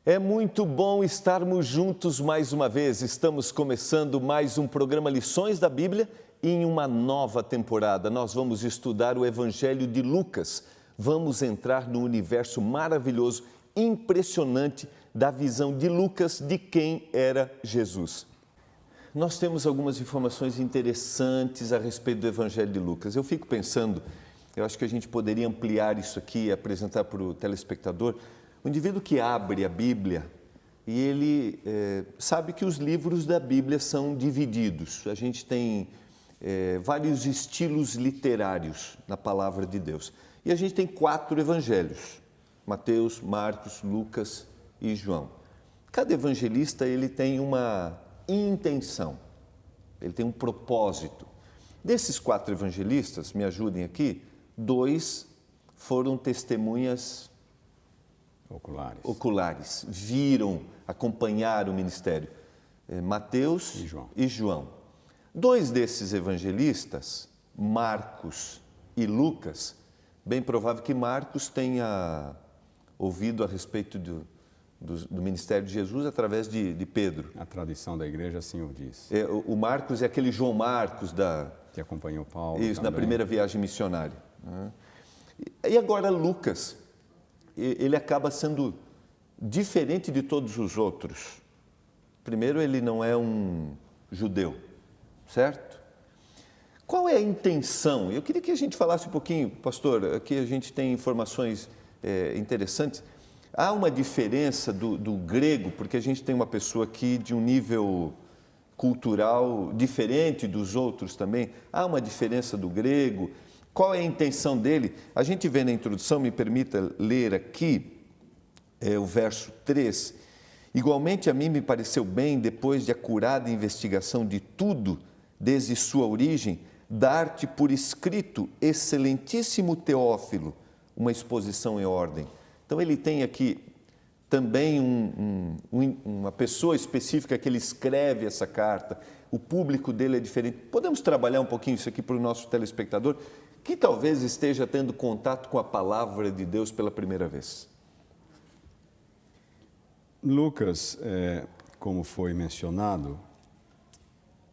É muito bom estarmos juntos mais uma vez. Estamos começando mais um programa Lições da Bíblia e em uma nova temporada. Nós vamos estudar o Evangelho de Lucas. Vamos entrar no universo maravilhoso, impressionante da visão de Lucas de quem era Jesus. Nós temos algumas informações interessantes a respeito do Evangelho de Lucas. Eu fico pensando, eu acho que a gente poderia ampliar isso aqui e apresentar para o telespectador. O indivíduo que abre a Bíblia e ele sabe que os livros da Bíblia são divididos. A gente tem vários estilos literários na palavra de Deus. E a gente tem 4 evangelhos, Mateus, Marcos, Lucas e João. Cada evangelista ele tem uma intenção, ele tem um propósito. Desses 4 evangelistas, me ajudem aqui, 2 foram testemunhas oculares, viram, acompanharam o ministério, Mateus e João. 2 desses evangelistas, Marcos e Lucas, bem provável que Marcos tenha ouvido a respeito do ministério de Jesus através de Pedro. A tradição da igreja assim o diz. O Marcos é aquele João Marcos que acompanhou Paulo. Isso, também. Na primeira viagem missionária. E agora Lucas, ele acaba sendo diferente de todos os outros. Primeiro, ele não é um judeu, certo? Qual é a intenção? Eu queria que a gente falasse um pouquinho, pastor, aqui a gente tem informações interessantes. Há uma diferença do grego, porque a gente tem uma pessoa aqui de um nível cultural diferente dos outros também. Há uma diferença do grego. Qual é a intenção dele? A gente vê na introdução, me permita ler aqui, o verso 3. Igualmente a mim me pareceu bem, depois de acurada investigação de tudo, desde sua origem, dar-te por escrito, excelentíssimo Teófilo, uma exposição em ordem. Então ele tem aqui também uma pessoa específica que ele escreve essa carta, o público dele é diferente. Podemos trabalhar um pouquinho isso aqui para o nosso telespectador, que talvez esteja tendo contato com a palavra de Deus pela primeira vez. Lucas, como foi mencionado,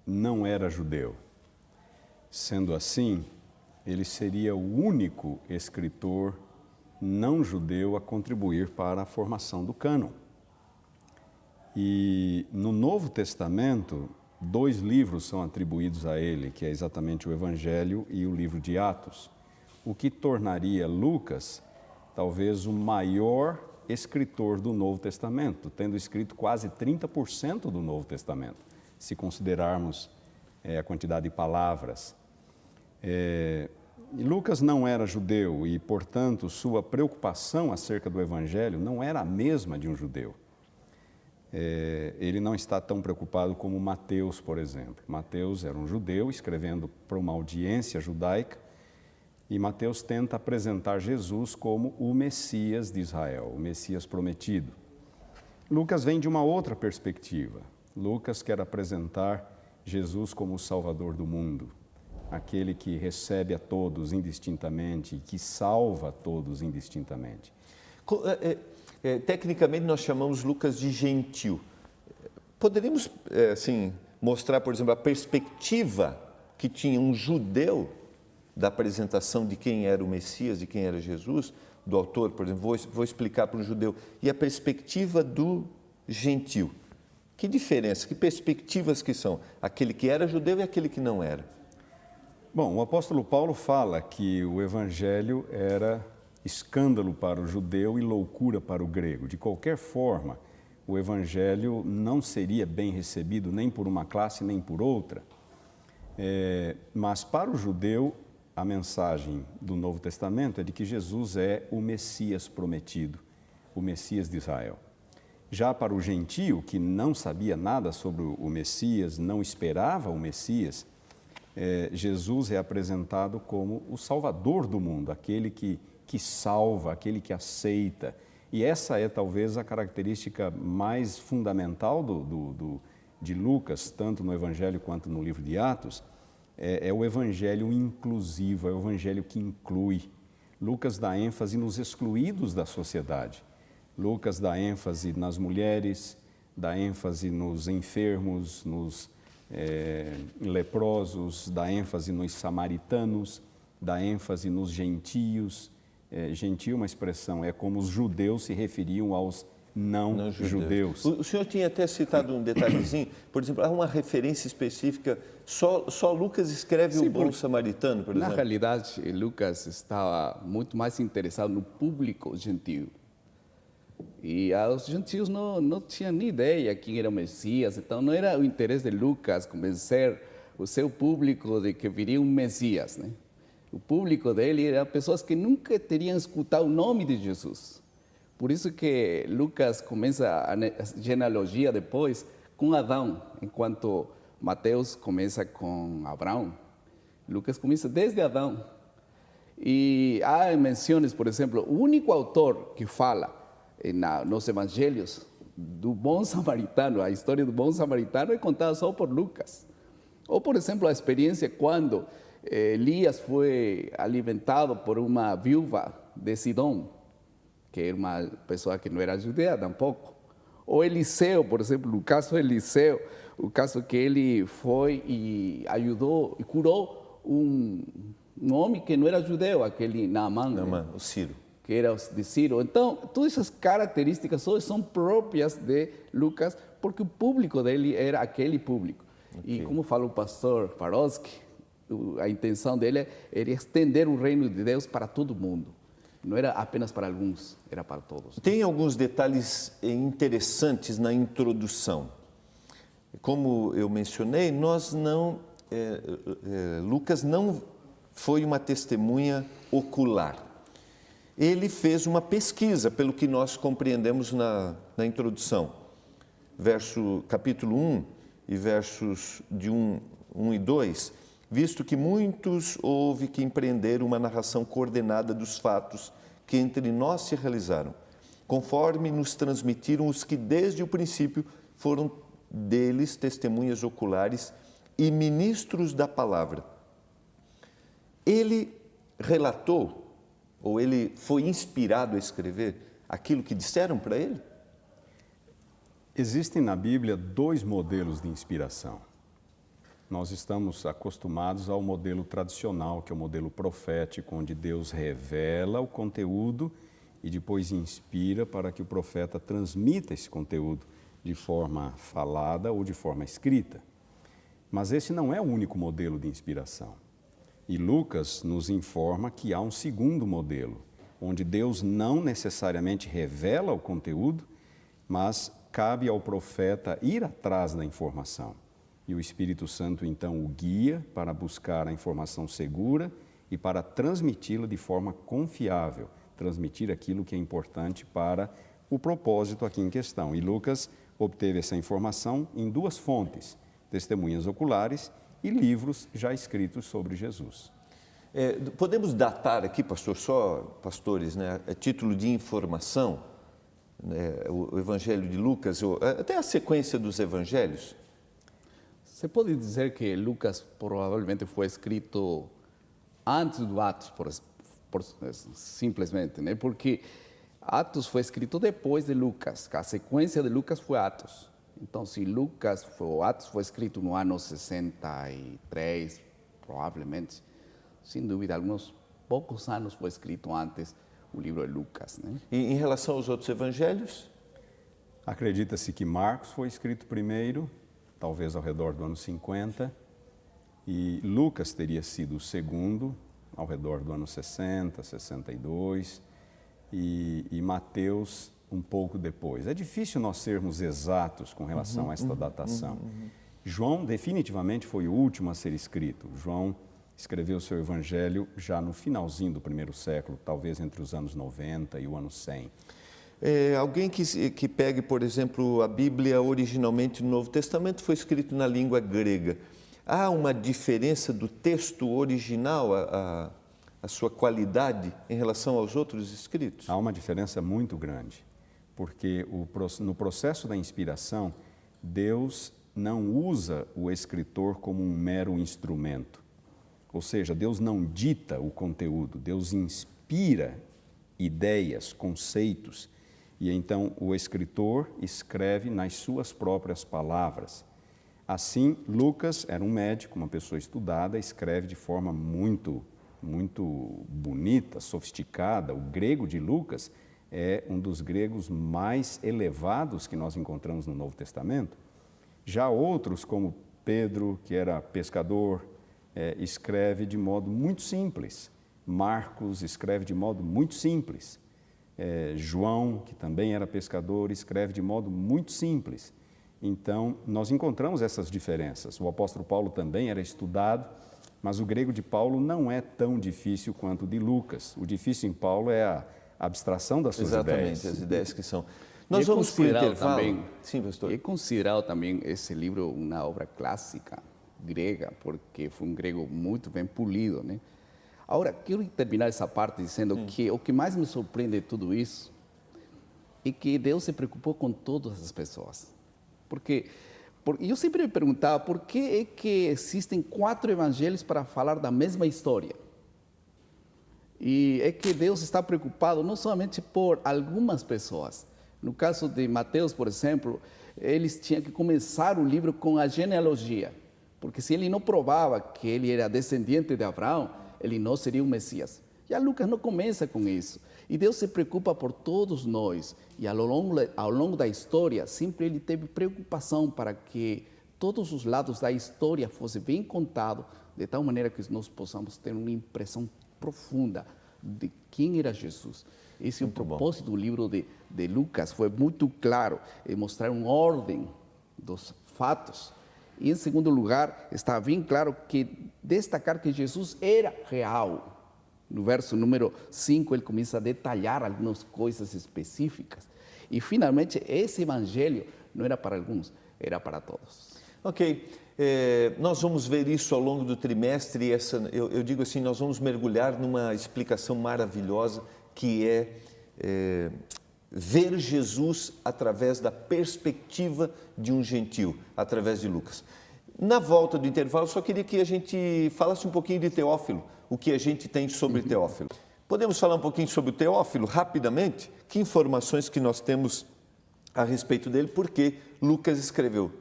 não era judeu. Sendo assim, ele seria o único escritor não judeu a contribuir para a formação do cânon. E no Novo Testamento, 2 livros são atribuídos a ele, que é exatamente o Evangelho e o livro de Atos, o que tornaria Lucas talvez o maior escritor do Novo Testamento, tendo escrito quase 30% do Novo Testamento, se considerarmos a quantidade de palavras. Lucas não era judeu e, portanto, sua preocupação acerca do Evangelho não era a mesma de um judeu. Ele não está tão preocupado como Mateus, por exemplo. Mateus era um judeu escrevendo para uma audiência judaica e Mateus tenta apresentar Jesus como o Messias de Israel, o Messias prometido. Lucas vem de uma outra perspectiva. Lucas quer apresentar Jesus como o Salvador do mundo, aquele que recebe a todos indistintamente e que salva a todos indistintamente. Tecnicamente, nós chamamos Lucas de gentil. Poderíamos, assim, mostrar, por exemplo, a perspectiva que tinha um judeu da apresentação de quem era o Messias, de quem era Jesus, do autor, por exemplo, vou explicar para um judeu, e a perspectiva do gentil. Que diferença, que perspectivas que são? Aquele que era judeu e aquele que não era. Bom, o apóstolo Paulo fala que o evangelho era escândalo para o judeu e loucura para o grego. De qualquer forma, o evangelho não seria bem recebido nem por uma classe nem por outra. Mas para o judeu, a mensagem do Novo Testamento é de que Jesus é o Messias prometido, o Messias de Israel. Já para o gentio, que não sabia nada sobre o Messias, não esperava o Messias, Jesus é apresentado como o Salvador do mundo, aquele que salva, aquele que aceita. E essa é talvez a característica mais fundamental de Lucas, tanto no Evangelho quanto no livro de Atos, é o Evangelho inclusivo, é o Evangelho que inclui. Lucas dá ênfase nos excluídos da sociedade. Lucas dá ênfase nas mulheres, dá ênfase nos enfermos, nos leprosos, dá ênfase nos samaritanos, dá ênfase nos gentios. Gentio é uma expressão, é como os judeus se referiam aos não-judeus. O senhor tinha até citado um detalhezinho, por exemplo, há uma referência específica, só Lucas escreve o bom samaritano, por Na exemplo. realidade, Lucas estava muito mais interessado no público gentio. E os gentios não tinham nem ideia quem era o Messias, então não era o interesse de Lucas convencer o seu público de que viria um Messias, né? O público dele eram pessoas que nunca teriam escutado o nome de Jesus. Por isso que Lucas começa a genealogia depois com Adão, enquanto Mateus começa com Abraão. Lucas começa desde Adão. E há menções, por exemplo, o único autor que fala nos evangelhos do bom samaritano, a história do bom samaritano é contada só por Lucas. Ou, por exemplo, a experiência quando Elias foi alimentado por uma viúva de Sidom, que era uma pessoa que não era judeia tampouco. Ou Eliseu, por exemplo, no caso de Eliseu, o caso que ele foi e ajudou e curou um homem que não era judeu, aquele Naamã, O Ciro. que era de Ciro. Então, todas essas características são próprias de Lucas, porque o público dele era aquele público. Okay. E como fala o pastor Farowski, a intenção dele era estender o reino de Deus para todo mundo. Não era apenas para alguns, era para todos. Tem alguns detalhes interessantes na introdução. Como eu mencionei, Lucas não foi uma testemunha ocular. Ele fez uma pesquisa, pelo que nós compreendemos na introdução. Capítulo 1 e versos de 1 e 2, visto que muitos houve que empreender uma narração coordenada dos fatos que entre nós se realizaram, conforme nos transmitiram os que desde o princípio foram deles testemunhas oculares e ministros da palavra. Ele relatou, ou ele foi inspirado a escrever aquilo que disseram para ele? Existem na Bíblia dois modelos de inspiração. Nós estamos acostumados ao modelo tradicional, que é o modelo profético, onde Deus revela o conteúdo e depois inspira para que o profeta transmita esse conteúdo de forma falada ou de forma escrita. Mas esse não é o único modelo de inspiração. E Lucas nos informa que há um segundo modelo, onde Deus não necessariamente revela o conteúdo, mas cabe ao profeta ir atrás da informação. E o Espírito Santo, então, o guia para buscar a informação segura e para transmiti-la de forma confiável, transmitir aquilo que é importante para o propósito aqui em questão. E Lucas obteve essa informação em duas fontes, testemunhas oculares e livros já escritos sobre Jesus. Podemos datar aqui, pastor, só pastores, né, a título de informação, né, o Evangelho de Lucas, até a sequência dos evangelhos? Se pode dizer que Lucas provavelmente foi escrito antes do Atos, simplesmente, né? Porque Atos foi escrito depois de Lucas, a sequência de Lucas foi Atos. Então, se Atos foi escrito no ano 63, provavelmente, sem dúvida, alguns poucos anos foi escrito antes o livro de Lucas, né? E em relação aos outros evangelhos? Acredita-se que Marcos foi escrito primeiro, talvez ao redor do ano 50, e Lucas teria sido o segundo, ao redor do ano 60, 62, e Mateus um pouco depois. É difícil nós sermos exatos com relação a esta datação. João definitivamente foi o último a ser escrito. João escreveu seu evangelho já no finalzinho do primeiro século, talvez entre os anos 90 e o ano 100. Alguém que pegue, por exemplo, a Bíblia originalmente no Novo Testamento foi escrito na língua grega. Há uma diferença do texto original, a sua qualidade em relação aos outros escritos? Há uma diferença muito grande, porque no processo da inspiração, Deus não usa o escritor como um mero instrumento. Ou seja, Deus não dita o conteúdo, Deus inspira ideias, conceitos, E então o escritor escreve nas suas próprias palavras. Assim, Lucas era um médico, uma pessoa estudada, escreve de forma muito bonita, sofisticada. O grego de Lucas é um dos gregos mais elevados que nós encontramos no Novo Testamento. Já outros, como Pedro, que era pescador, escreve de modo muito simples. Marcos escreve de modo muito simples. João, que também era pescador, escreve de modo muito simples. Então, nós encontramos essas diferenças. O apóstolo Paulo também era estudado, mas o grego de Paulo não é tão difícil quanto o de Lucas. O difícil em Paulo é a abstração das suas ideias. Exatamente, as ideias que são. Nós vamos para o intervalo. Também, sim, pastor. É considerado também esse livro uma obra clássica grega, porque foi um grego muito bem polido, né? Agora, quero terminar essa parte dizendo que o que mais me surpreende de tudo isso é que Deus se preocupou com todas as pessoas. Porque eu sempre me perguntava por que é que existem 4 evangelhos para falar da mesma história. E é que Deus está preocupado não somente por algumas pessoas. No caso de Mateus, por exemplo, eles tinham que começar o livro com a genealogia, porque se ele não provava que ele era descendente de Abraão, ele não seria o Messias. Já Lucas não começa com isso. E Deus se preocupa por todos nós. E ao longo da história, sempre ele teve preocupação para que todos os lados da história fossem bem contados, de tal maneira que nós possamos ter uma impressão profunda de quem era Jesus. Esse é o propósito do livro de Lucas, foi muito claro, é mostrar uma ordem dos fatos. E, em segundo lugar, está bem claro que destacar que Jesus era real. No verso número 5, ele começa a detalhar algumas coisas específicas. E, finalmente, esse evangelho não era para alguns, era para todos. Ok, nós vamos ver isso ao longo do trimestre. E eu digo assim, nós vamos mergulhar numa explicação maravilhosa que é ver Jesus através da perspectiva de um gentio, através de Lucas. Na volta do intervalo, só queria que a gente falasse um pouquinho de Teófilo, o que a gente tem sobre Teófilo. Podemos falar um pouquinho sobre o Teófilo, rapidamente? Que informações que nós temos a respeito dele, porque Lucas escreveu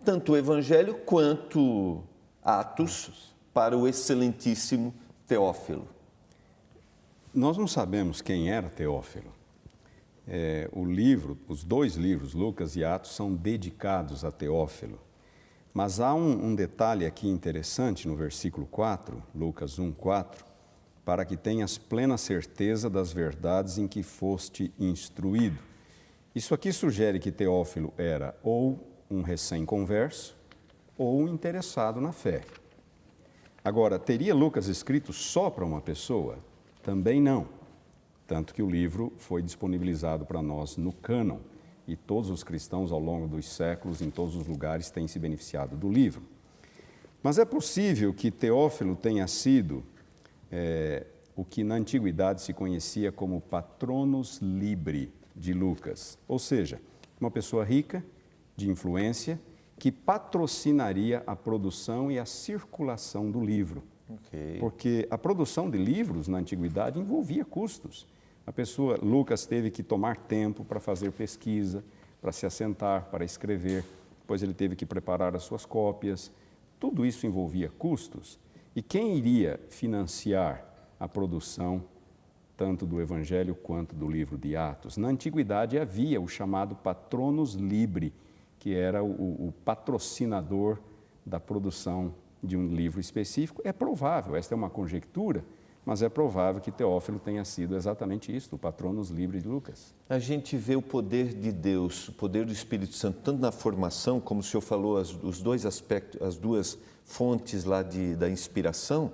tanto o Evangelho quanto Atos para o excelentíssimo Teófilo. Nós não sabemos quem era Teófilo. Os 2 livros, Lucas e Atos, são dedicados a Teófilo. Mas há um detalhe aqui interessante no versículo 4, Lucas 1, 4, para que tenhas plena certeza das verdades em que foste instruído. Isso aqui sugere que Teófilo era ou um recém-converso ou um interessado na fé. Agora, teria Lucas escrito só para uma pessoa? Também não. Tanto que o livro foi disponibilizado para nós no cânon. E todos os cristãos, ao longo dos séculos, em todos os lugares, têm se beneficiado do livro. Mas é possível que Teófilo tenha sido o que na antiguidade se conhecia como patronos libri de Lucas, ou seja, uma pessoa rica, de influência, que patrocinaria a produção e a circulação do livro. Okay. Porque a produção de livros na antiguidade envolvia custos. Lucas teve que tomar tempo para fazer pesquisa, para se assentar, para escrever, depois ele teve que preparar as suas cópias. Tudo isso envolvia custos. E quem iria financiar a produção tanto do Evangelho quanto do livro de Atos? Na antiguidade havia o chamado patronus libri, que era o patrocinador da produção de um livro específico. É provável, esta é uma conjectura, mas é provável que Teófilo tenha sido exatamente isso, o patronus libri de Lucas. A gente vê o poder de Deus, o poder do Espírito Santo, tanto na formação, como o senhor falou, os 2 aspectos, as 2 fontes lá da inspiração,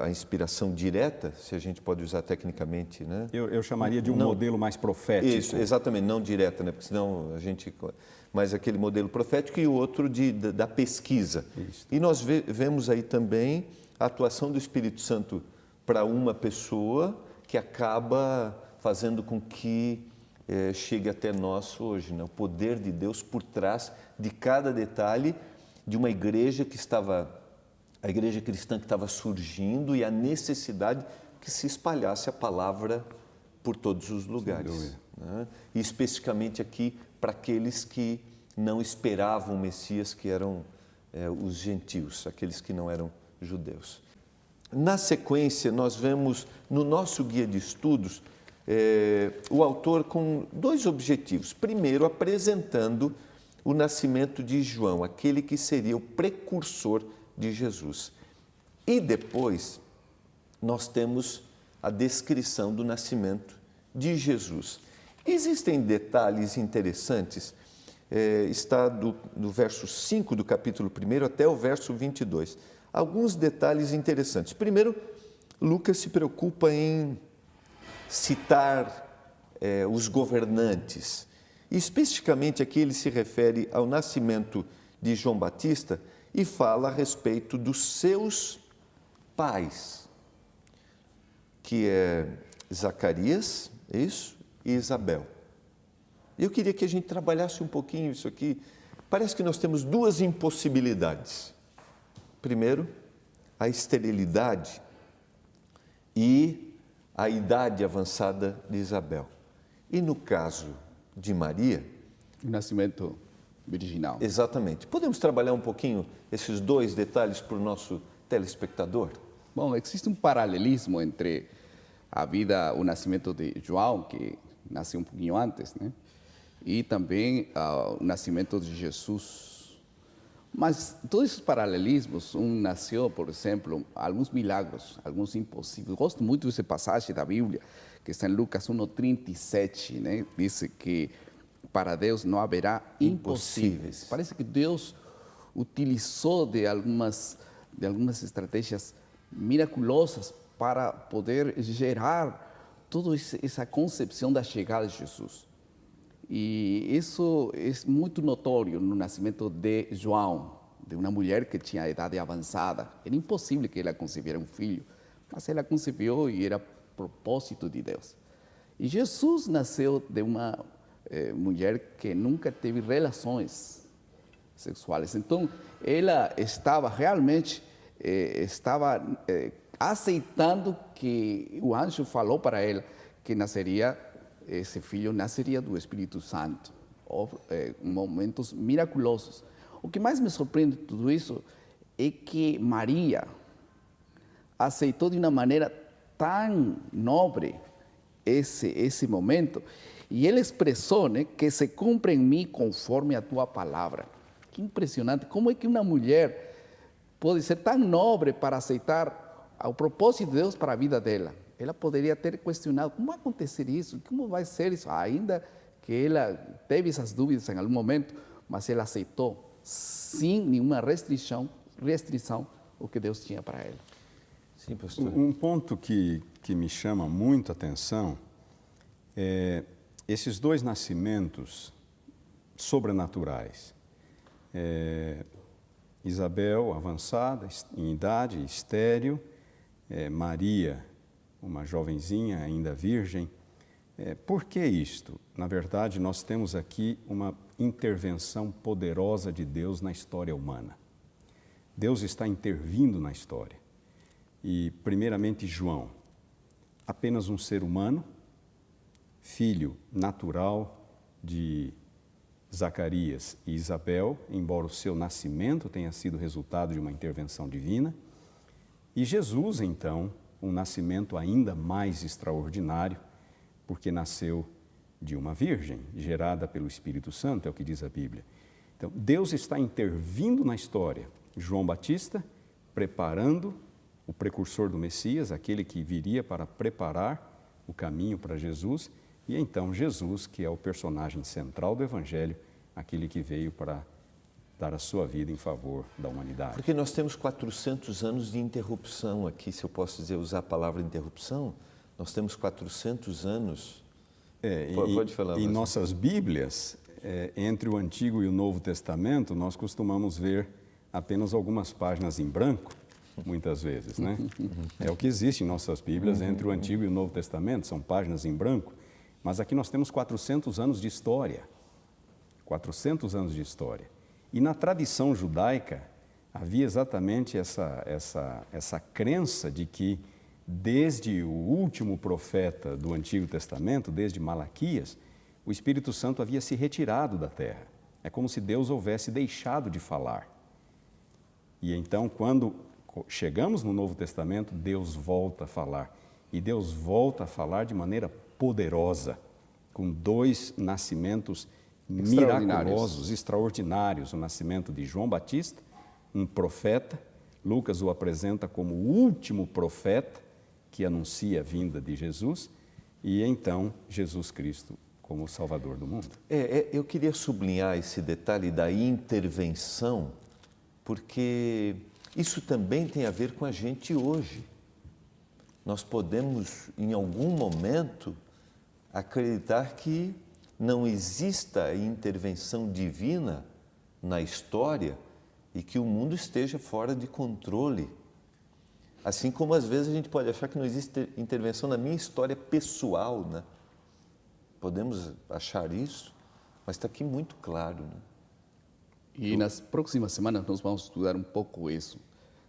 a inspiração direta, se a gente pode usar tecnicamente, né? Eu chamaria de um modelo mais profético. Isso, exatamente, não direta, né? Porque senão a gente... Mas aquele modelo profético e o outro da pesquisa. Isso. E nós vemos aí também a atuação do Espírito Santo para uma pessoa que acaba fazendo com que chegue até nós hoje, né? O poder de Deus por trás de cada detalhe de uma igreja a igreja cristã que estava surgindo e a necessidade que se espalhasse a palavra por todos os lugares. né? E especificamente aqui para aqueles que não esperavam o Messias, que eram os gentios, aqueles que não eram judeus. Na sequência, nós vemos no nosso guia de estudos o autor com dois objetivos. Primeiro, apresentando o nascimento de João, aquele que seria o precursor de Jesus. E depois, nós temos a descrição do nascimento de Jesus. Existem detalhes interessantes, está do verso 5 do capítulo 1 até o verso 22. Alguns detalhes interessantes. Primeiro, Lucas se preocupa em citar os governantes. E especificamente aqui ele se refere ao nascimento de João Batista e fala a respeito dos seus pais, que é Zacarias, isso, e Isabel. Eu queria que a gente trabalhasse um pouquinho isso aqui. Parece que nós temos duas impossibilidades. Primeiro, a esterilidade e a idade avançada de Isabel. E no caso de Maria... O nascimento virginal. Exatamente. Podemos trabalhar um pouquinho esses dois detalhes para o nosso telespectador? Bom, existe um paralelismo entre a vida, o nascimento de João, que nasceu um pouquinho antes, né? E também o nascimento de Jesus. Mas todos esses paralelismos, nasceu, por exemplo, alguns milagros, alguns impossíveis. Gosto muito dessa passagem da Bíblia, que está em Lucas 1:37, né? Diz que para Deus não haverá impossíveis. Parece que Deus utilizou de algumas estratégias miraculosas para poder gerar toda essa concepção da chegada de Jesus. E isso é muito notório no nascimento de João, de uma mulher que tinha idade avançada. Era impossível que ela concebesse um filho, mas ela concebeu e era propósito de Deus. E Jesus nasceu de uma mulher que nunca teve relações sexuais. Então, ela estava realmente aceitando que o anjo falou para ela que esse filho nasceria do Espírito Santo, momentos miraculosos. O que mais me surpreende de tudo isso é que Maria aceitou de uma maneira tão nobre esse momento, e ele expressou, né, que se cumpre em mim conforme a tua palavra. Que impressionante, como é que uma mulher pode ser tão nobre para aceitar o propósito de Deus para a vida dela? Ela poderia ter questionado, como vai acontecer isso? Como vai ser isso? Ainda que ela teve essas dúvidas em algum momento, mas ela aceitou, sem nenhuma restrição o que Deus tinha para ela. Sim, pastor. Um ponto que me chama muito a atenção é esses dois nascimentos sobrenaturais. Isabel, avançada em idade, estéril, Maria, uma jovenzinha ainda virgem. Por que isto? Na verdade, nós temos aqui uma intervenção poderosa de Deus na história humana. Deus está intervindo na história. E, primeiramente, João, apenas um ser humano, filho natural de Zacarias e Isabel, embora o seu nascimento tenha sido resultado de uma intervenção divina. E Jesus, então, um nascimento ainda mais extraordinário, porque nasceu de uma virgem, gerada pelo Espírito Santo, é o que diz a Bíblia. Então, Deus está intervindo na história. João Batista, preparando o precursor do Messias, aquele que viria para preparar o caminho para Jesus, e então Jesus, que é o personagem central do Evangelho, aquele que veio para dar a sua vida em favor da humanidade. Porque nós temos 400 anos de interrupção aqui, se eu posso usar a palavra interrupção, nós temos 400 anos. Pode falar. Em nossas Bíblias, entre o Antigo e o Novo Testamento, nós costumamos ver apenas algumas páginas em branco, muitas vezes, né? É o que existe em nossas Bíblias entre o Antigo e o Novo Testamento, são páginas em branco, mas aqui nós temos 400 anos de história. 400 anos de história. E na tradição judaica havia exatamente essa crença de que desde o último profeta do Antigo Testamento, desde Malaquias, o Espírito Santo havia se retirado da terra. É como se Deus houvesse deixado de falar. E então, quando chegamos no Novo Testamento, Deus volta a falar. E Deus volta a falar de maneira poderosa, com 2 nascimentos miraculosos, extraordinários. O nascimento de João Batista, um profeta. Lucas o apresenta como o último profeta que anuncia a vinda de Jesus. E então, Jesus Cristo como o Salvador do mundo. Eu queria sublinhar esse detalhe da intervenção, porque isso também tem a ver com a gente hoje. Nós podemos, em algum momento, acreditar que não exista intervenção divina na história e que o mundo esteja fora de controle. Assim como às vezes a gente pode achar que não existe intervenção na minha história pessoal, né? Podemos achar isso, mas está aqui muito claro, né? E nas próximas semanas nós vamos estudar um pouco isso,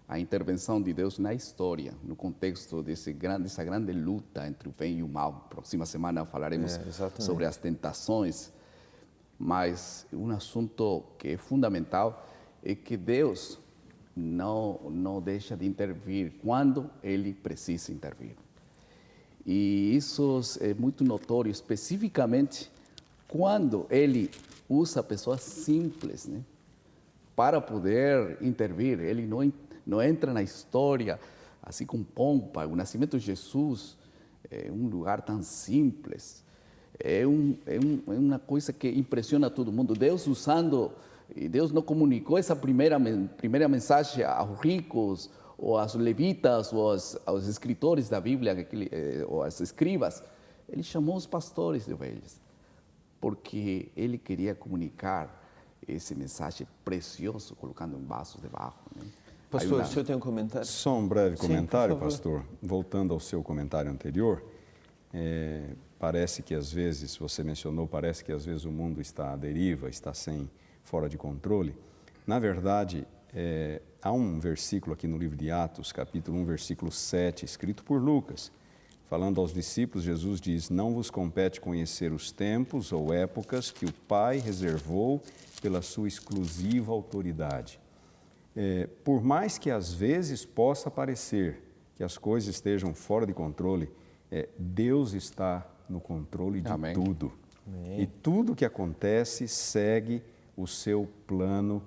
a intervenção de Deus na história, no contexto dessa grande luta entre o bem e o mal. Próxima semana falaremos sobre as tentações, mas um assunto que é fundamental é que Deus não deixa de intervir quando Ele precisa intervir. E isso é muito notório, especificamente quando Ele usa pessoas simples, né, para poder intervir. Ele não entra na história assim com pompa. O nascimento de Jesus é um lugar tão simples. É uma coisa que impressiona todo mundo. Deus não comunicou essa primeira mensagem aos ricos, ou aos levitas, ou aos escritores da Bíblia, ou aos escribas. Ele chamou os pastores de ovelhas, porque ele queria comunicar esse mensagem precioso, colocando em vasos de barro, né? Pastor, o senhor tem um comentário? Só um breve comentário, por favor. pastor. Voltando ao seu comentário anterior, parece que às vezes, você mencionou, parece que às vezes o mundo está à deriva, está fora de controle. Na verdade, há um versículo aqui no livro de Atos, capítulo 1, versículo 7, escrito por Lucas. Falando aos discípulos, Jesus diz: não vos compete conhecer os tempos ou épocas que o Pai reservou pela sua exclusiva autoridade. Por mais que às vezes possa parecer que as coisas estejam fora de controle, Deus está no controle de Amém. tudo. Amém. E tudo que acontece segue o seu plano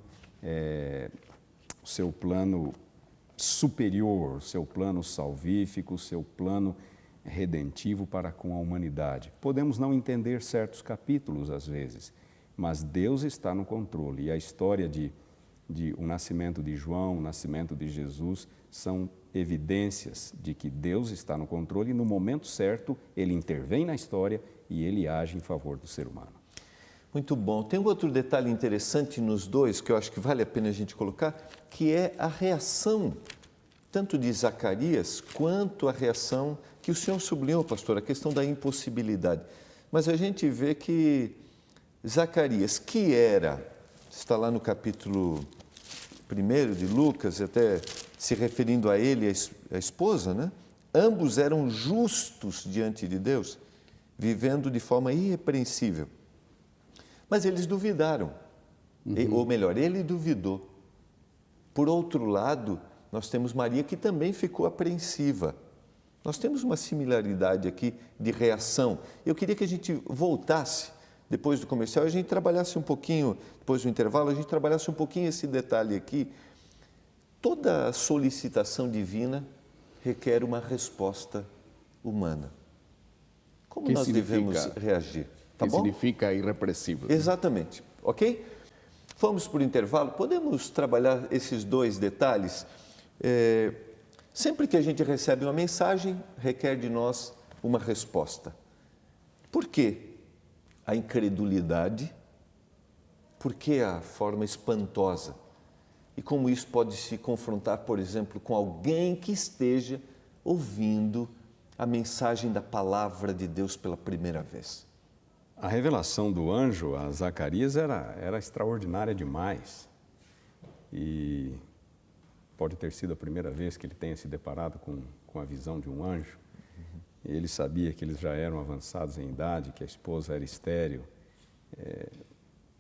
superior, o seu plano salvífico, o seu plano redentivo para com a humanidade. Podemos não entender certos capítulos às vezes, mas Deus está no controle. E a história de o nascimento de João, o nascimento de Jesus, são evidências de que Deus está no controle e no momento certo Ele intervém na história e Ele age em favor do ser humano. Muito bom. Tem um outro detalhe interessante nos dois, que eu acho que vale a pena a gente colocar, que é a reação, tanto de Zacarias, quanto a reação que o senhor sublinhou, pastor, a questão da impossibilidade. Mas a gente vê que Zacarias, que está lá no capítulo 1 de Lucas, até se referindo a ele e a esposa, né? Ambos eram justos diante de Deus, vivendo de forma irrepreensível. Mas eles duvidaram, ou melhor, ele duvidou. Por outro lado, nós temos Maria que também ficou apreensiva. Nós temos uma similaridade aqui de reação. Eu queria que a gente voltasse, depois do comercial, a gente trabalhasse um pouquinho, depois do intervalo, a gente trabalhasse um pouquinho esse detalhe aqui. Toda solicitação divina requer uma resposta humana. Como Que nós devemos significa? reagir? Tá Que bom? significa irrepressível. Exatamente, ok? Vamos para o intervalo, podemos trabalhar esses dois detalhes? Sempre que a gente recebe uma mensagem, requer de nós uma resposta. Por quê a incredulidade? Por que a forma espantosa? E como isso pode se confrontar, por exemplo, com alguém que esteja ouvindo a mensagem da palavra de Deus pela primeira vez? A revelação do anjo a Zacarias era extraordinária demais. E pode ter sido a primeira vez que ele tenha se deparado com a visão de um anjo. Ele sabia que eles já eram avançados em idade, que a esposa era estéril.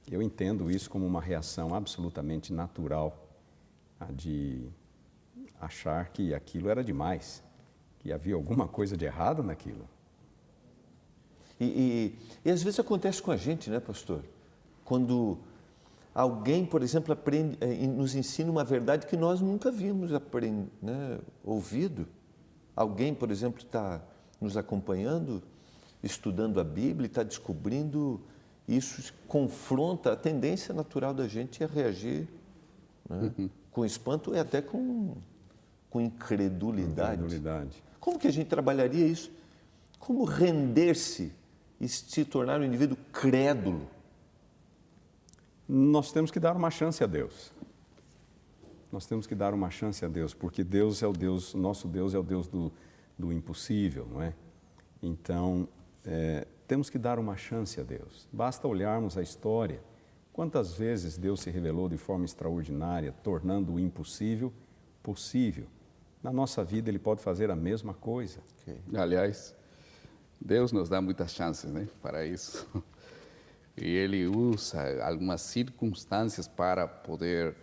Eu entendo isso como uma reação absolutamente natural, a de achar que aquilo era demais, que havia alguma coisa de errado naquilo. E às vezes acontece com a gente, né, pastor? Quando alguém, por exemplo, nos ensina uma verdade que nós nunca havíamos ouvido. Alguém, por exemplo, está nos acompanhando, estudando a Bíblia, está descobrindo, isso confronta a tendência natural da gente a reagir, né? Com espanto e até com incredulidade. Como que a gente trabalharia isso? Como render-se e se tornar um indivíduo crédulo? Nós temos que dar uma chance a Deus. Nós temos que dar uma chance a Deus, porque Deus é o Deus, nosso Deus é o Deus do impossível, não é? Então, temos que dar uma chance a Deus. Basta olharmos a história. Quantas vezes Deus se revelou de forma extraordinária, tornando o impossível possível. Na nossa vida, Ele pode fazer a mesma coisa. Aliás, Deus nos dá muitas chances, né, para isso. E Ele usa algumas circunstâncias para poder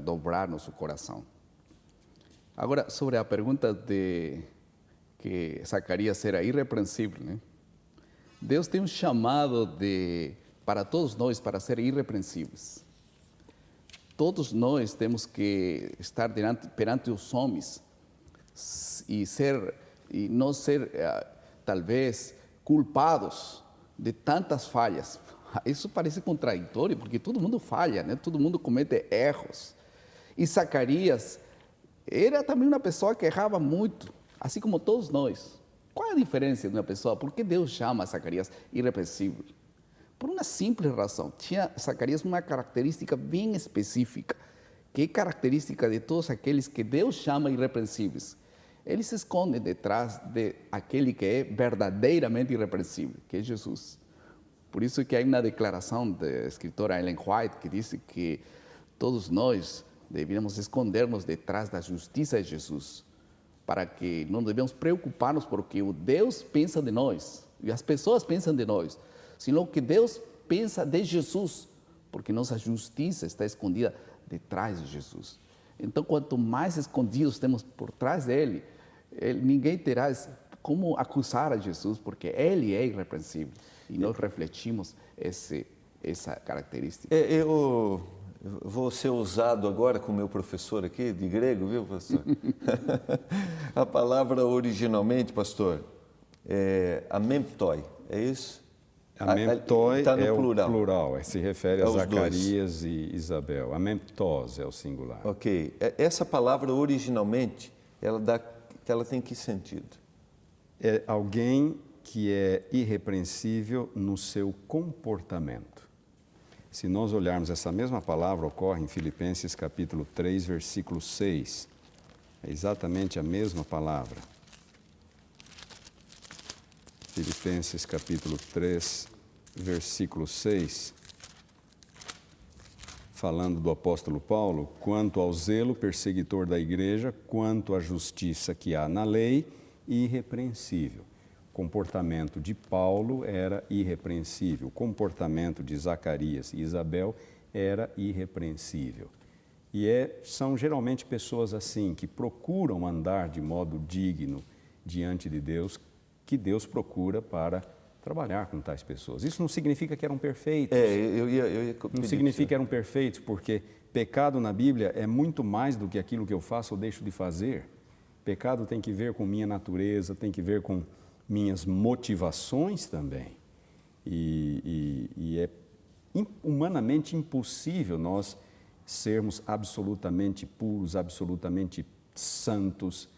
dobrar nosso coração. Agora, sobre a pergunta de que Zacarias era irrepreensível, né? Deus tem um chamado para todos nós para ser irrepreensíveis. Todos nós temos que estar perante os homens e não ser, talvez, culpados de tantas falhas. Isso parece contraditório, porque todo mundo falha, né? Todo mundo comete erros. E Zacarias era também uma pessoa que errava muito, assim como todos nós. Qual é a diferença de uma pessoa? Por que Deus chama Zacarias irrepreensível? Por uma simples razão. Tinha Zacarias uma característica bem específica, que é característica de todos aqueles que Deus chama irrepreensíveis. Eles se escondem detrás de aquele que é verdadeiramente irrepreensível, que é Jesus. Por isso que há uma declaração da escritora Ellen White que diz que todos nós deveríamos escondermos detrás da justiça de Jesus, para que não devemos preocupar-nos porque o Deus pensa de nós e as pessoas pensam de nós, senão que Deus pensa de Jesus, porque nossa justiça está escondida detrás de Jesus. Então, quanto mais escondidos temos por trás dele, ninguém terá como acusar a Jesus, porque ele é irrepreensível. E nós refletimos essa característica. Eu vou ser ousado agora com o meu professor aqui, de grego, viu, pastor? A palavra originalmente, pastor, é amemptoi, é isso? Amemptoi tá no é plural. O plural, se refere a Aos Zacarias dois. e Isabel. Amemptos é o singular. Ok. Essa palavra originalmente, ela tem que sentido? É alguém que é irrepreensível no seu comportamento. Se nós olharmos essa mesma palavra, ocorre em Filipenses capítulo 3, versículo 6. É exatamente a mesma palavra. Filipenses capítulo 3, versículo 6. Falando do apóstolo Paulo, quanto ao zelo perseguidor da igreja, quanto à justiça que há na lei, irrepreensível. O comportamento de Paulo era irrepreensível. O comportamento de Zacarias e Isabel era irrepreensível. E são geralmente pessoas assim, que procuram andar de modo digno diante de Deus, que Deus procura para trabalhar com tais pessoas. Isso não significa que eram perfeitos. Não significa que eram perfeitos, porque pecado na Bíblia é muito mais do que aquilo que eu faço ou deixo de fazer. Pecado tem que ver com minha natureza, tem que ver com minhas motivações também. E é humanamente impossível nós sermos absolutamente puros, absolutamente santos,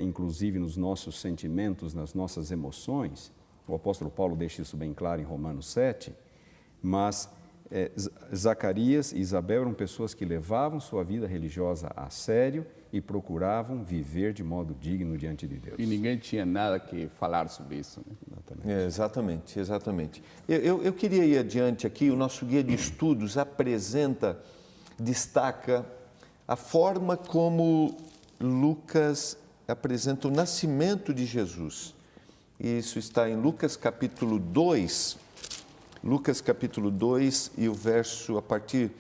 inclusive nos nossos sentimentos, nas nossas emoções. O apóstolo Paulo deixa isso bem claro em Romanos 7, mas Zacarias e Isabel eram pessoas que levavam sua vida religiosa a sério e procuravam viver de modo digno diante de Deus. E ninguém tinha nada que falar sobre isso, né? Exatamente. Eu queria ir adiante aqui. O nosso guia de estudos destaca a forma como Lucas apresenta o nascimento de Jesus. Isso está em Lucas capítulo 2. Lucas capítulo 2 e o verso a partir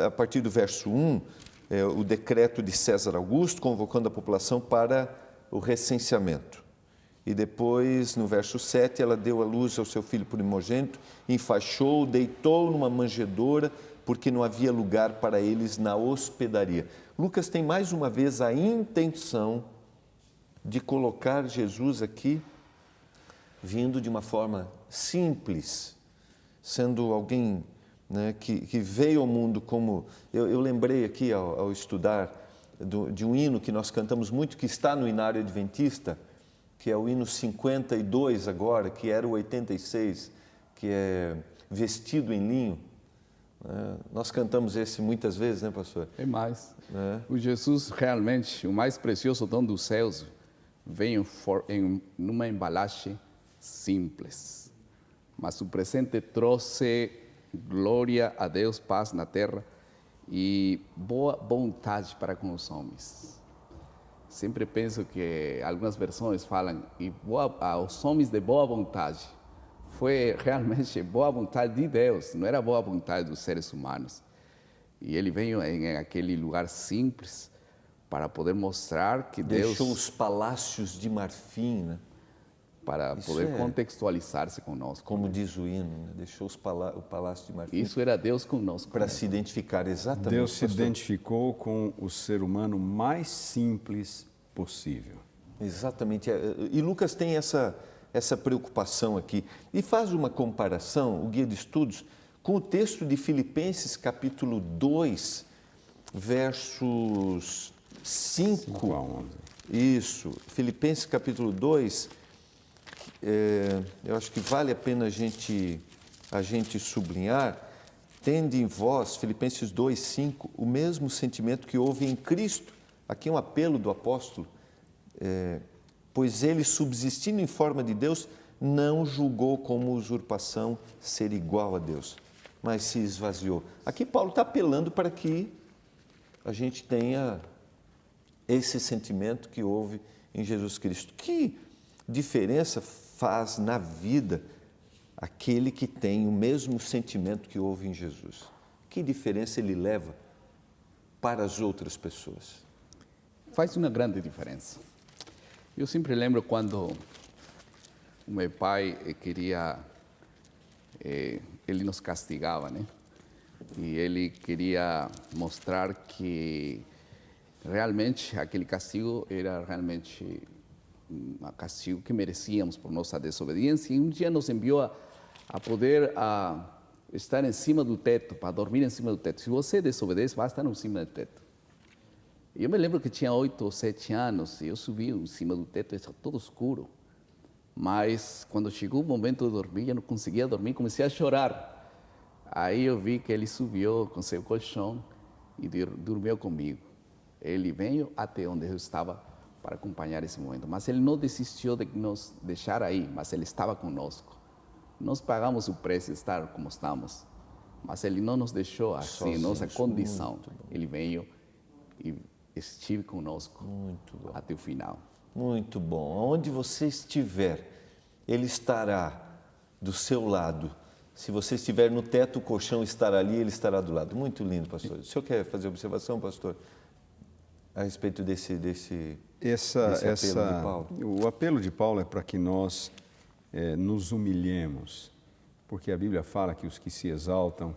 a partir do verso 1, o decreto de César Augusto convocando a população para o recenseamento. E depois, no verso 7, ela deu à luz ao seu filho primogênito, enfaixou, deitou numa manjedoura, porque não havia lugar para eles na hospedaria. Lucas tem mais uma vez a intenção de colocar Jesus aqui, vindo de uma forma simples, sendo alguém, né, que veio ao mundo como... Eu lembrei aqui, ao estudar, de um hino que nós cantamos muito, que está no Inário Adventista, que é o hino 52 agora, que era o 86, que é Vestido em Linho. Nós cantamos esse muitas vezes, né, pastor? É mais. O Jesus, realmente, o mais precioso dom dos céus, veio numa embalagem simples. Mas o presente trouxe glória a Deus, paz na terra e boa vontade para com os homens. Sempre penso que algumas versões falam aos homens de boa vontade. Foi realmente boa vontade de Deus, não era boa vontade dos seres humanos. E ele veio em aquele lugar simples para poder mostrar que Deus... Deixou os palácios de marfim, né? Para poder contextualizar-se conosco. Como diz o hino, né? Deixou o palácio de marfim. Isso era Deus conosco. Para se identificar exatamente. Deus se identificou com o ser humano mais simples possível. Exatamente. E Lucas tem essa preocupação aqui. E faz uma comparação, o guia de estudos, com o texto de Filipenses capítulo 2, versos 5 a 11. Isso, Filipenses capítulo 2, eu acho que vale a pena a gente sublinhar. Tende em vós, Filipenses 2, 5, o mesmo sentimento que houve em Cristo. Aqui é um apelo do apóstolo. Pois ele, subsistindo em forma de Deus, não julgou como usurpação ser igual a Deus, mas se esvaziou. Aqui Paulo está apelando para que a gente tenha esse sentimento que houve em Jesus Cristo. Que diferença faz na vida aquele que tem o mesmo sentimento que houve em Jesus? Que diferença ele leva para as outras pessoas? Faz uma grande diferença. Eu sempre lembro quando o meu pai queria, ele nos castigava, né? E ele queria mostrar que realmente aquele castigo era realmente um castigo que merecíamos por nossa desobediência. E um dia nos enviou a poder estar em cima do teto, para dormir em cima do teto. Se você desobedece, vai estar em cima do teto. Eu me lembro que tinha 8 ou 7 anos, e eu subi em cima do teto, estava todo escuro. Mas quando chegou o momento de dormir, eu não conseguia dormir, comecei a chorar. Aí eu vi que ele subiu com seu colchão e dormiu comigo. Ele veio até onde eu estava para acompanhar esse momento. Mas ele não desistiu de nos deixar aí, mas ele estava conosco. Nós pagamos o preço de estar como estamos, mas ele não nos deixou assim, nossa condição. Ele veio e estive conosco até o final. Muito bom. Onde você estiver, Ele estará do seu lado. Se você estiver no teto, o colchão estará ali, Ele estará do lado. Muito lindo, pastor. O senhor quer fazer observação, pastor, a respeito desse apelo de Paulo? O apelo de Paulo é para que nós nos humilhemos, porque a Bíblia fala que os que se exaltam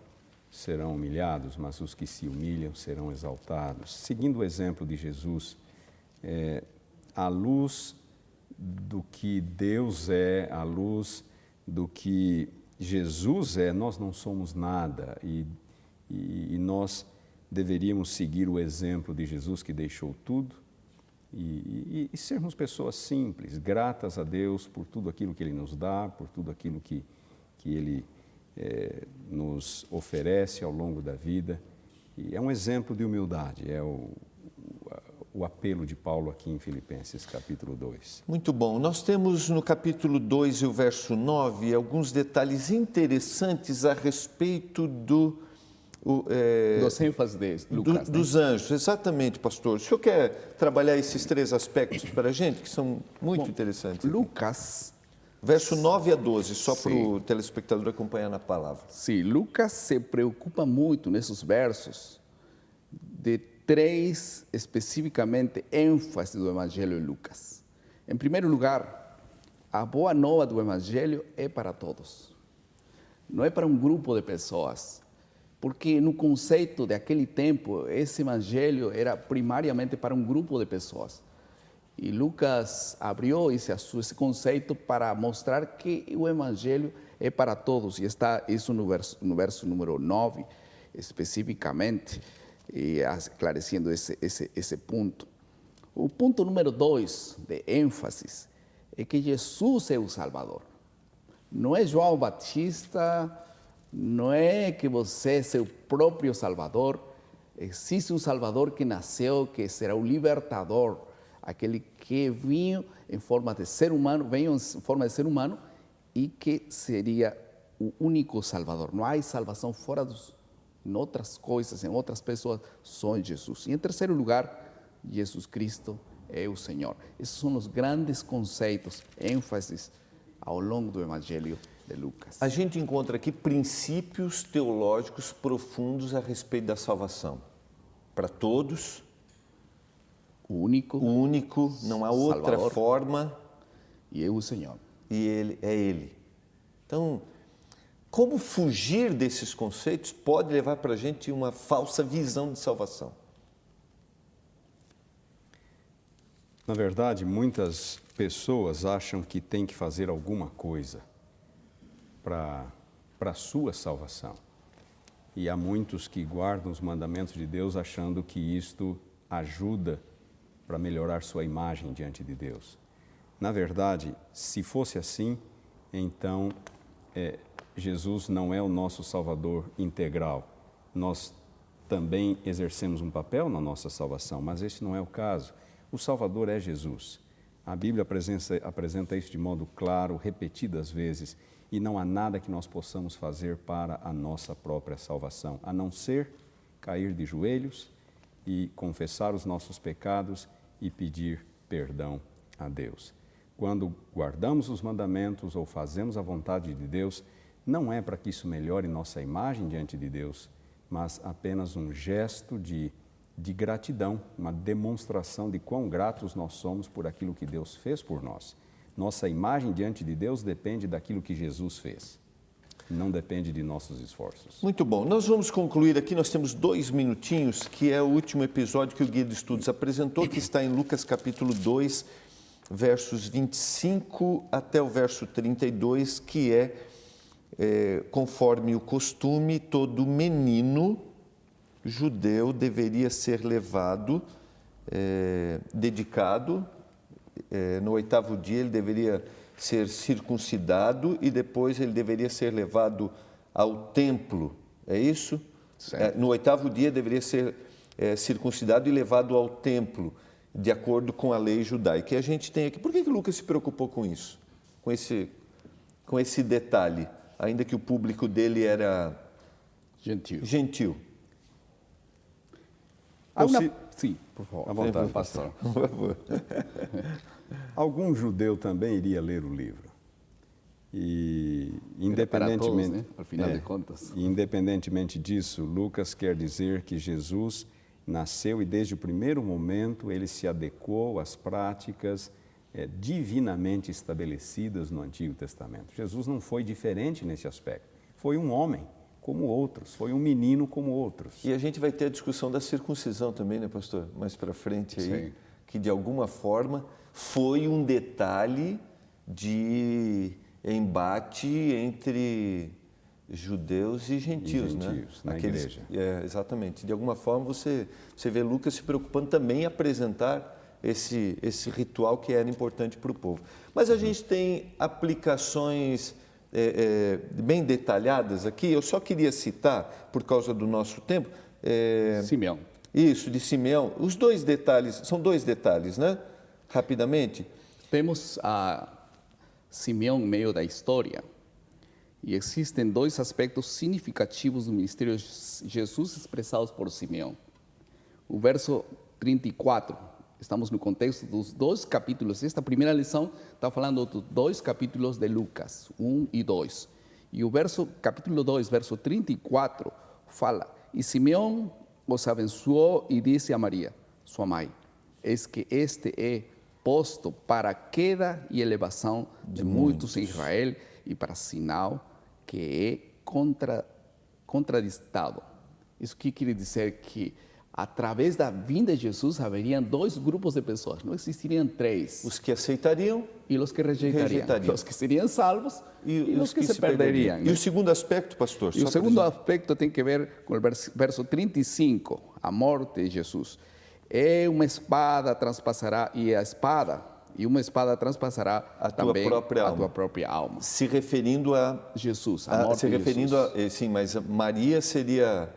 serão humilhados, mas os que se humilham serão exaltados. Seguindo o exemplo de Jesus, à luz do que Deus é, à luz do que Jesus é, nós não somos nada e nós deveríamos seguir o exemplo de Jesus que deixou tudo e sermos pessoas simples, gratas a Deus por tudo aquilo que Ele nos dá, por tudo aquilo que Ele nos oferece ao longo da vida. E é um exemplo de humildade, é o apelo de Paulo aqui em Filipenses, capítulo 2. Muito bom. Nós temos no capítulo 2 e o verso 9 alguns detalhes interessantes a respeito Dos ênfases de Lucas. Dos anjos, exatamente, pastor. O senhor quer trabalhar esses 3 aspectos para a gente, que são muito interessantes? Lucas, Verso 9 a 12, só para Sim. o telespectador acompanhar na palavra. sim, Lucas se preocupa muito nesses versos de 3 especificamente ênfases do Evangelho de Lucas. Em primeiro lugar, a boa nova do Evangelho é para todos. Não é para um grupo de pessoas, porque no conceito daquele tempo, esse Evangelho era primariamente para um grupo de pessoas. E Lucas abriu esse conceito para mostrar que o Evangelho é para todos. E está isso no verso número 9, especificamente, e esclarecendo esse ponto. O ponto número 2 de ênfase é que Jesus é o Salvador. Não é João Batista, não é que você é seu próprio Salvador. Existe um Salvador que nasceu, que será o libertador, aquele que veio em forma de ser humano, e que seria o único Salvador. Não há salvação fora em outras coisas, em outras pessoas, só em Jesus. E em terceiro lugar, Jesus Cristo é o Senhor. Esses são os grandes conceitos, ênfases ao longo do Evangelho de Lucas. A gente encontra aqui princípios teológicos profundos a respeito da salvação. Para todos, O único, não há outra Salvador. forma, e é o Senhor. e Ele é Ele. Então, como fugir desses conceitos pode levar para a gente uma falsa visão de salvação? Na verdade, muitas pessoas acham que tem que fazer alguma coisa para a sua salvação. E há muitos que guardam os mandamentos de Deus achando que isto ajuda para melhorar sua imagem diante de Deus. Na verdade, se fosse assim, então Jesus não é o nosso Salvador integral. Nós também exercemos um papel na nossa salvação, mas esse não é o caso. O Salvador é Jesus. A Bíblia apresenta isso de modo claro, repetidas vezes, e não há nada que nós possamos fazer para a nossa própria salvação, a não ser cair de joelhos e confessar os nossos pecados e pedir perdão a Deus. Quando guardamos os mandamentos ou fazemos a vontade de Deus, não é para que isso melhore nossa imagem diante de Deus, mas apenas um gesto de gratidão, uma demonstração de quão gratos nós somos por aquilo que Deus fez por nós. Nossa imagem diante de Deus depende daquilo que Jesus fez, não depende de nossos esforços. Muito bom. Nós vamos concluir aqui, nós temos 2 minutinhos, que é o último episódio que o Guia de Estudos apresentou, que está em Lucas capítulo 2, versos 25 até o verso 32, que conforme o costume, todo menino judeu deveria ser levado, dedicado, no 8º dia ele deveria ser circuncidado e depois ele deveria ser levado ao templo, é isso? No 8º dia deveria ser circuncidado e levado ao templo, de acordo com a lei judaica. E a gente tem aqui, por que Lucas se preocupou com isso? Com esse detalhe, ainda que o público dele era gentil. Sim, por favor. À vontade, pastor. Por favor. Algum judeu também iria ler o livro. E independentemente, para todos, né? Ao final de contas. Independentemente disso, Lucas quer dizer que Jesus nasceu e desde o primeiro momento ele se adequou às práticas divinamente estabelecidas no Antigo Testamento. Jesus não foi diferente nesse aspecto. Foi um homem como outros, foi um menino como outros. E a gente vai ter a discussão da circuncisão também, né, pastor? Mais para frente aí, Sim. que de alguma forma foi um detalhe de embate entre judeus e gentios, né? Na igreja. Exatamente. De alguma forma você vê Lucas se preocupando também em apresentar esse ritual que era importante para o povo. Mas a gente tem aplicações bem detalhadas aqui. Eu só queria citar, por causa do nosso tempo... Simeão. Isso, de Simeão. Os 2 detalhes, são 2 detalhes, né? Rapidamente. Temos a Simeão no meio da história. E existem dois aspectos significativos do ministério de Jesus expressados por Simeão. O verso 34, estamos no contexto dos 2 capítulos. Esta primeira lição está falando dos 2 capítulos de Lucas, 1 e 2. E o capítulo 2, verso 34, fala: E Simeão os abençoou e disse a Maria, sua mãe: Eis que este é posto para a queda e elevação de muitos em Israel e para sinal que é contraditado. Isso que quer dizer que, através da vinda de Jesus, haveriam 2 grupos de pessoas, não existiriam 3. Os que aceitariam E os que rejeitariam. Os que seriam salvos e os que se perderiam. E o segundo aspecto, pastor? E o segundo aspecto tem que ver com o verso 35, a morte de Jesus. É uma espada transpassará, e uma espada transpassará também a tua própria alma. Se referindo a Jesus, a morte se de referindo Jesus. sim, mas Maria seria,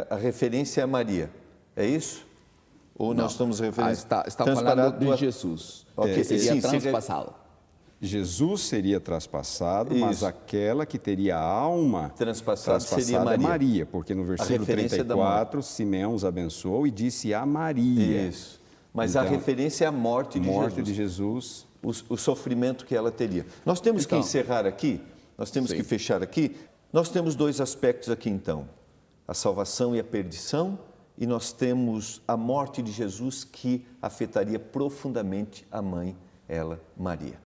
a referência é Maria, é isso? Ou nós estamos referindo... Está falando de Jesus, Okay. seria transpassado. Jesus seria traspassado, mas aquela que teria a alma transpassada seria é Maria, porque no versículo 34, Simeão os abençoou e disse a Maria. Isso. Mas então, a referência é a morte de Jesus. O sofrimento que ela teria. Nós temos que encerrar aqui, nós temos que fechar aqui. Nós temos 2 aspectos aqui então, a salvação e a perdição, e nós temos a morte de Jesus que afetaria profundamente a mãe, ela, Maria.